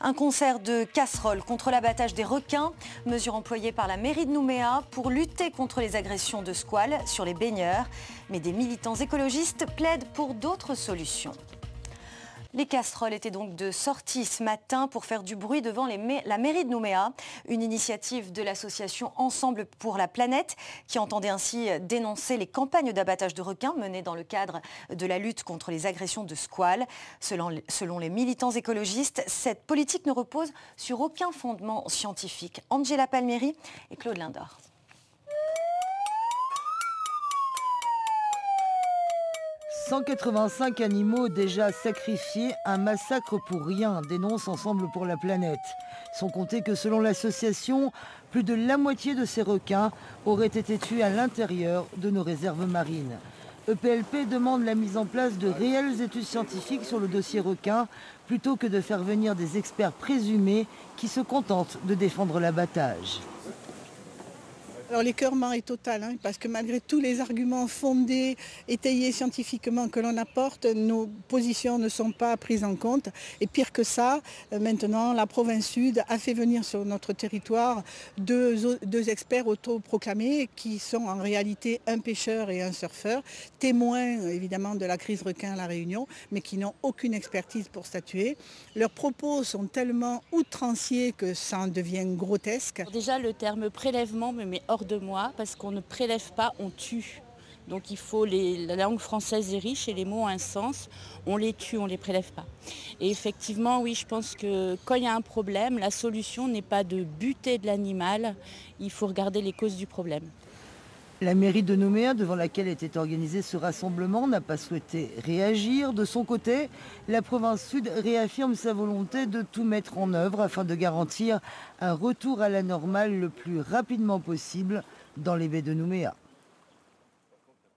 Un concert de casseroles contre l'abattage des requins, mesure employée par la mairie de Nouméa pour lutter contre les agressions de squales sur les baigneurs. Mais des militants écologistes plaident pour d'autres solutions. Les casseroles étaient donc de sortie ce matin pour faire du bruit devant la mairie de Nouméa, une initiative de l'association Ensemble pour la planète qui entendait ainsi dénoncer les campagnes d'abattage de requins menées dans le cadre de la lutte contre les agressions de squales. Selon les militants écologistes, cette politique ne repose sur aucun fondement scientifique. Angela Palmieri et Claude Lindor. « 185 animaux déjà sacrifiés, un massacre pour rien », dénonce Ensemble pour la planète. Sans compter que selon l'association, plus de la moitié de ces requins auraient été tués à l'intérieur de nos réserves marines. EPLP demande la mise en place de réelles études scientifiques sur le dossier requin, plutôt que de faire venir des experts présumés qui se contentent de défendre l'abattage. Alors l'écœurement est total, parce que malgré tous les arguments fondés, étayés scientifiquement que l'on apporte, nos positions ne sont pas prises en compte. Et pire que ça, maintenant la province sud a fait venir sur notre territoire deux experts autoproclamés qui sont en réalité un pêcheur et un surfeur, témoins évidemment de la crise requin à La Réunion, mais qui n'ont aucune expertise pour statuer. Leurs propos sont tellement outranciers que ça en devient grotesque. Déjà le terme prélèvement me met hors de moi parce qu'on ne prélève pas, on tue. Donc il faut la langue française est riche et les mots ont un sens. On les tue, on ne les prélève pas. Et effectivement, oui, je pense que quand il y a un problème, la solution n'est pas de buter de l'animal, il faut regarder les causes du problème. La mairie de Nouméa, devant laquelle était organisé ce rassemblement, n'a pas souhaité réagir. De son côté, la province sud réaffirme sa volonté de tout mettre en œuvre afin de garantir un retour à la normale le plus rapidement possible dans les baies de Nouméa.